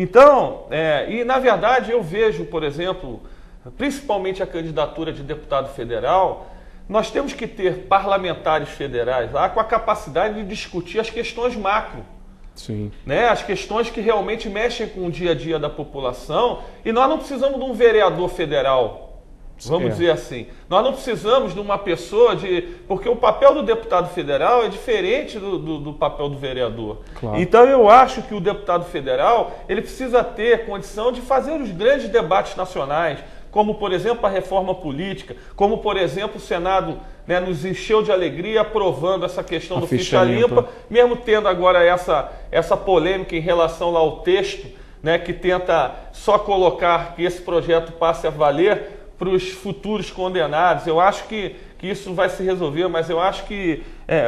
Então, e na verdade eu vejo, por exemplo, principalmente a candidatura de deputado federal, nós temos que ter parlamentares federais lá com a capacidade de discutir as questões macro. Sim. Né? As questões que realmente mexem com o dia a dia da população. E nós não precisamos de um vereador federal, vamos dizer assim. Nós não precisamos de uma pessoa porque o papel do deputado federal é diferente do papel do vereador. Claro. Então eu acho que o deputado federal ele precisa ter condição de fazer os grandes debates nacionais, como, por exemplo, a reforma política, como, por exemplo, o Senado, né, nos encheu de alegria aprovando essa questão do ficha limpa, mesmo tendo agora essa polêmica em relação lá ao texto, né, que tenta só colocar que esse projeto passe a valer para os futuros condenados. Eu acho que isso vai se resolver, mas eu acho que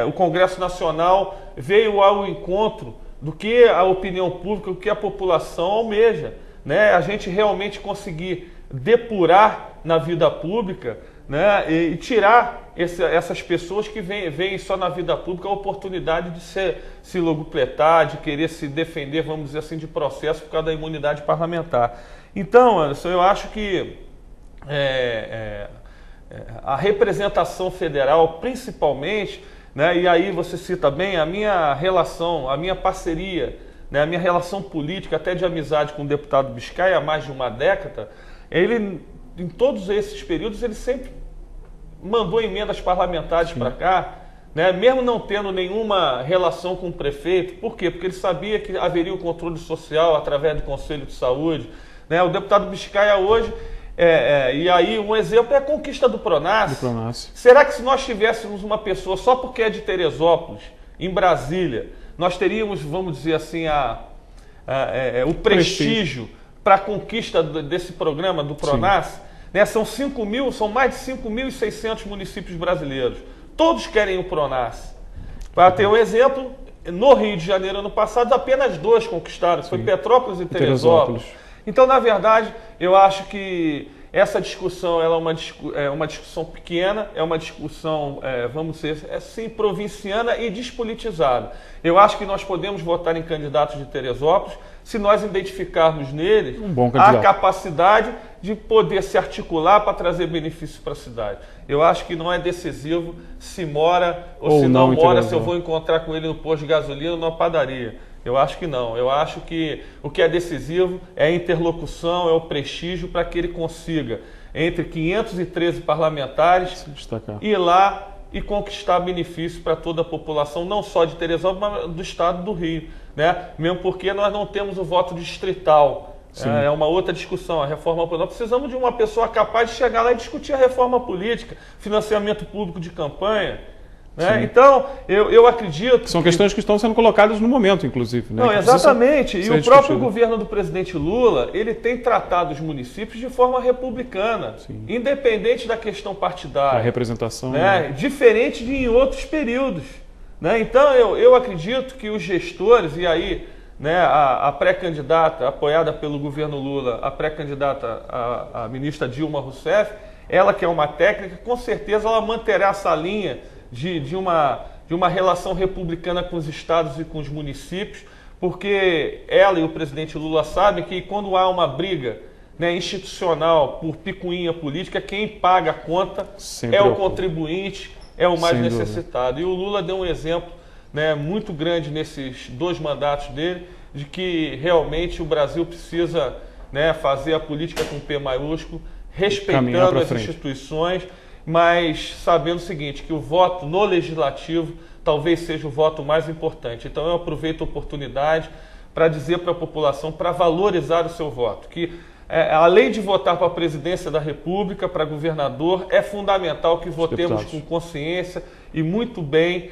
o Congresso Nacional veio ao encontro do que a opinião pública, o que a população almeja, né? A gente realmente conseguir depurar na vida pública, né, e tirar essas pessoas que veem só na vida pública a oportunidade de se logupletar, de querer se defender, vamos dizer assim, de processo por causa da imunidade parlamentar. Então, Anderson, eu acho que a representação federal, principalmente, né, e aí você cita bem a minha relação, a minha parceria, né, a minha relação política, até de amizade com o deputado Biscay há mais de uma década. Ele, em todos esses períodos, ele sempre mandou emendas parlamentares para cá, né? Mesmo não tendo nenhuma relação com o prefeito. Por quê? Porque ele sabia que haveria o controle social através do Conselho de Saúde, né? O deputado Biscay hoje, e aí um exemplo é a conquista do Pronas. Será que se nós tivéssemos uma pessoa, só porque é de Teresópolis, em Brasília, nós teríamos, vamos dizer assim, o prestígio para a conquista desse programa do Pronas, né? São mais de 5.600 municípios brasileiros. Todos querem o Pronas. Para ter um exemplo, no Rio de Janeiro, ano passado, apenas 2 conquistaram. Foi Petrópolis e Teresópolis. Então, na verdade, eu acho que essa discussão ela é uma discussão pequena, é uma discussão, vamos dizer assim, provinciana e despolitizada. Eu acho que nós podemos votar em candidatos de Teresópolis se nós identificarmos neles a capacidade de poder se articular para trazer benefícios para a cidade. Eu acho que não é decisivo se mora ou se não mora, se eu vou encontrar com ele no posto de gasolina ou na padaria. Eu acho que não. Eu acho que o que é decisivo é a interlocução, é o prestígio para que ele consiga, entre 513 parlamentares, ir lá e conquistar benefícios para toda a população, não só de Teresópolis, mas do estado do Rio, né? Mesmo porque nós não temos o voto distrital. É uma outra discussão. A reforma política. Nós precisamos de uma pessoa capaz de chegar lá e discutir a reforma política, financiamento público de campanha. Né? Então, eu acredito... São questões que estão sendo colocadas no momento, inclusive. Né? Não, exatamente. E o próprio governo do presidente Lula, ele tem tratado os municípios de forma republicana, independente da questão partidária. A representação. Né? Diferente de em outros períodos. Né? Então, eu acredito que os gestores, e aí, né, a pré-candidata, apoiada pelo governo Lula, a pré-candidata, a ministra Dilma Rousseff, ela que é uma técnica, com certeza ela manterá essa linha de uma relação republicana com os estados e com os municípios, porque ela e o presidente Lula sabem que quando há uma briga, né, institucional por picuinha política, quem paga a conta é o contribuinte, é o mais necessitado. E o Lula deu um exemplo, né, muito grande nesses 2 mandatos dele, de que realmente o Brasil precisa, né, fazer a política com P maiúsculo, respeitando as instituições, mas sabendo o seguinte, que o voto no legislativo talvez seja o voto mais importante. Então eu aproveito a oportunidade para dizer para a população, para valorizar o seu voto, que além de votar para a presidência da República, para governador, é fundamental que votemos com consciência e muito bem,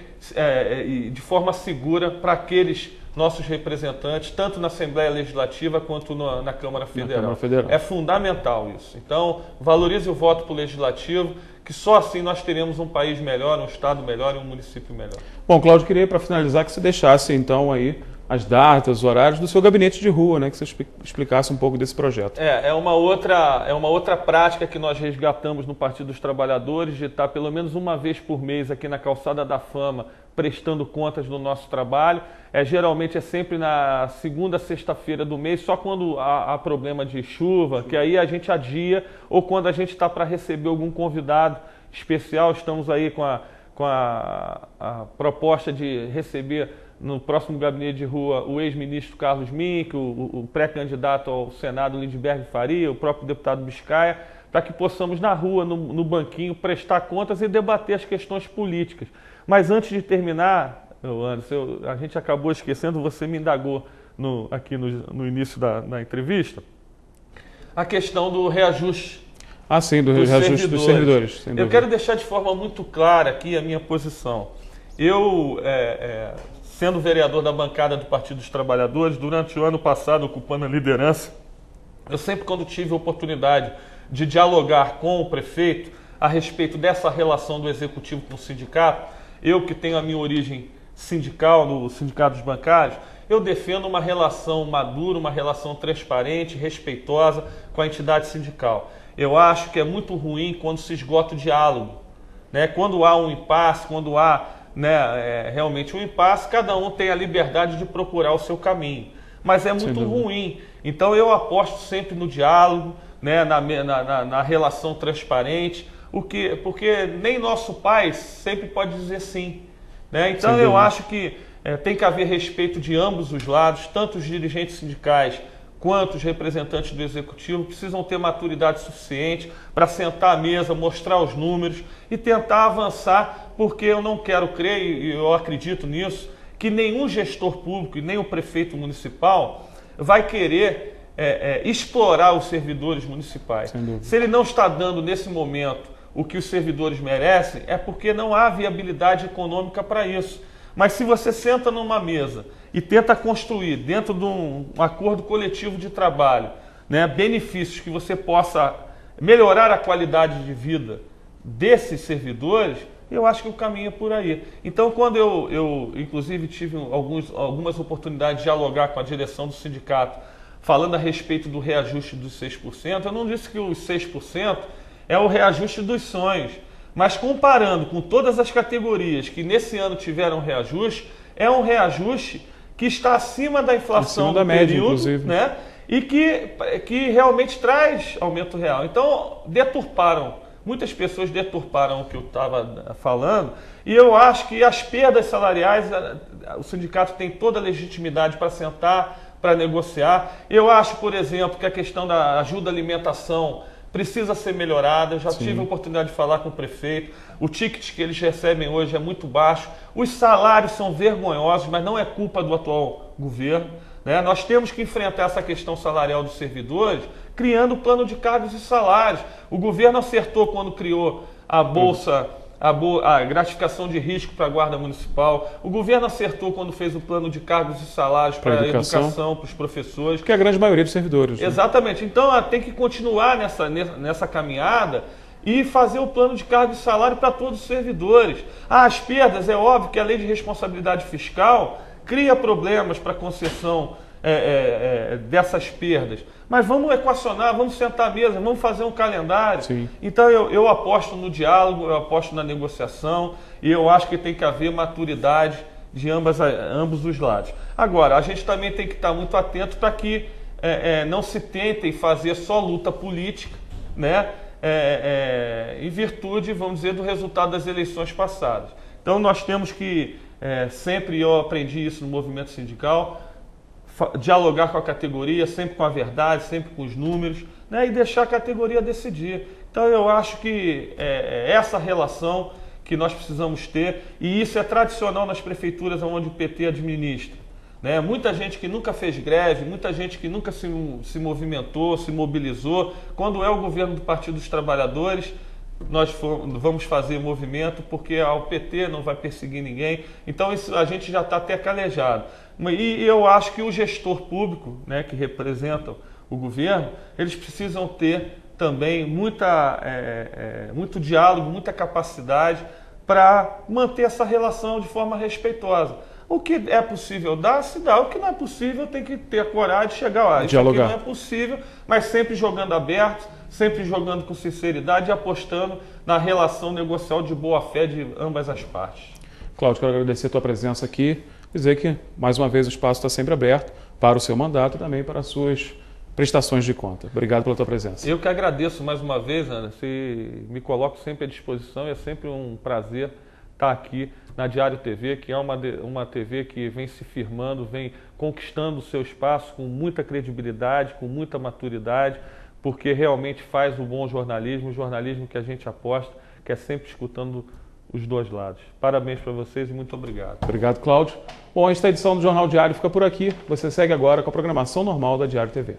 e de forma segura, para aqueles nossos representantes, tanto na Assembleia Legislativa quanto na Câmara Federal. É fundamental isso. Então, valorize o voto para o Legislativo, que só assim nós teremos um país melhor, um estado melhor e um município melhor. Bom, Cláudio, queria, para finalizar, que você deixasse, então, aí as datas, os horários do seu gabinete de rua, né? Que você explicasse um pouco desse projeto. É uma outra prática que nós resgatamos no Partido dos Trabalhadores, de estar pelo menos uma vez por mês aqui na Calçada da Fama, prestando contas do nosso trabalho. Geralmente é sempre na segunda, sexta-feira do mês, só quando há problema de chuva, que aí a gente adia, ou quando a gente está para receber algum convidado especial. Estamos aí com a proposta de receber no próximo gabinete de rua o ex-ministro Carlos Mink, o pré-candidato ao Senado Lindbergh Faria, o próprio deputado Biscaia, para que possamos na rua, no banquinho, prestar contas e debater as questões políticas. Mas antes de terminar, Anderson, a gente acabou esquecendo, você me indagou aqui no início da entrevista, a questão do reajuste. Sim, do reajuste dos servidores. Eu quero deixar de forma muito clara aqui a minha posição. Eu, sendo vereador da bancada do Partido dos Trabalhadores, durante o ano passado, ocupando a liderança, eu sempre, quando tive a oportunidade de dialogar com o prefeito a respeito dessa relação do executivo com o sindicato, eu que tenho a minha origem sindical, no Sindicato dos Bancários, eu defendo uma relação madura, uma relação transparente, respeitosa com a entidade sindical. Eu acho que é muito ruim quando se esgota o diálogo, né? Quando há um impasse, quando há realmente um impasse, cada um tem a liberdade de procurar o seu caminho. Mas é muito ruim. Então eu aposto sempre no diálogo, né? na relação transparente, porque nem nosso pai sempre pode dizer sim. Né? Então eu acho que tem que haver respeito de ambos os lados, tanto os dirigentes sindicais quanto os representantes do Executivo precisam ter maturidade suficiente para sentar à mesa, mostrar os números e tentar avançar, porque eu não quero crer, e eu acredito nisso, que nenhum gestor público e nem o prefeito municipal vai querer explorar os servidores municipais. Se ele não está dando nesse momento o que os servidores merecem, é porque não há viabilidade econômica para isso. Mas se você senta numa mesa e tenta construir, dentro de um acordo coletivo de trabalho, né, benefícios que você possa melhorar a qualidade de vida desses servidores, eu acho que o caminho é por aí. Então, quando eu inclusive, tive algumas oportunidades de dialogar com a direção do sindicato, falando a respeito do reajuste dos 6%, eu não disse que os 6% é o reajuste dos sonhos. Mas comparando com todas as categorias que nesse ano tiveram reajuste, é um reajuste que está acima da inflação da média, inclusive, né? E que realmente traz aumento real. Então, muitas pessoas deturparam o que eu estava falando, e eu acho que as perdas salariais, o sindicato tem toda a legitimidade para sentar, para negociar. Eu acho, por exemplo, que a questão da ajuda à alimentação precisa ser melhorada. Eu já tive a oportunidade de falar com o prefeito. O ticket que eles recebem hoje é muito baixo. Os salários são vergonhosos, mas não é culpa do atual governo, né? Nós temos que enfrentar essa questão salarial dos servidores criando plano de cargos e salários. O governo acertou quando criou a bolsa, a gratificação de risco para a Guarda Municipal. O governo acertou quando fez o plano de cargos e salários para a educação, para os professores. Que é a grande maioria dos servidores. Exatamente. Né? Então, tem que continuar nessa caminhada e fazer o plano de cargo e salário para todos os servidores. As perdas, é óbvio que a lei de responsabilidade fiscal cria problemas para a concessão dessas perdas. Mas vamos equacionar, vamos sentar à mesa, vamos fazer um calendário. Sim. Então eu aposto no diálogo, eu aposto na negociação, e eu acho que tem que haver maturidade de ambos os lados. Agora, a gente também tem que estar muito atento para que não se tentem fazer só luta política, né? Em virtude, vamos dizer, do resultado das eleições passadas. Então nós temos que, sempre eu aprendi isso no movimento sindical, dialogar com a categoria, sempre com a verdade, sempre com os números, né, e deixar a categoria decidir. Então eu acho que essa relação que nós precisamos ter, e isso é tradicional nas prefeituras onde o PT administra. Né? Muita gente que nunca fez greve, muita gente que nunca se movimentou, se mobilizou. Quando é o governo do Partido dos Trabalhadores, nós vamos fazer movimento, porque o PT não vai perseguir ninguém. Então isso, a gente já está até calejado. E eu acho que o gestor público, né, que representa o governo, eles precisam ter também muito diálogo, muita capacidade para manter essa relação de forma respeitosa. O que é possível dar, se dá. O que não é possível, tem que ter a coragem de chegar lá. Isso aqui não é possível, mas sempre jogando aberto, sempre jogando com sinceridade e apostando na relação negocial de boa-fé de ambas as partes. Cláudio, quero agradecer a tua presença aqui, dizer que, mais uma vez, o espaço está sempre aberto para o seu mandato e também para as suas prestações de conta. Obrigado pela tua presença. Eu que agradeço mais uma vez, Ana, me coloco sempre à disposição e é sempre um prazer estar aqui na Diário TV, que é uma TV que vem se firmando, vem conquistando o seu espaço com muita credibilidade, com muita maturidade, porque realmente faz o bom jornalismo, o jornalismo que a gente aposta, que é sempre escutando os dois lados. Parabéns para vocês e muito obrigado. Obrigado, Cláudio. Bom, esta edição do Jornal Diário fica por aqui. Você segue agora com a programação normal da Diário TV.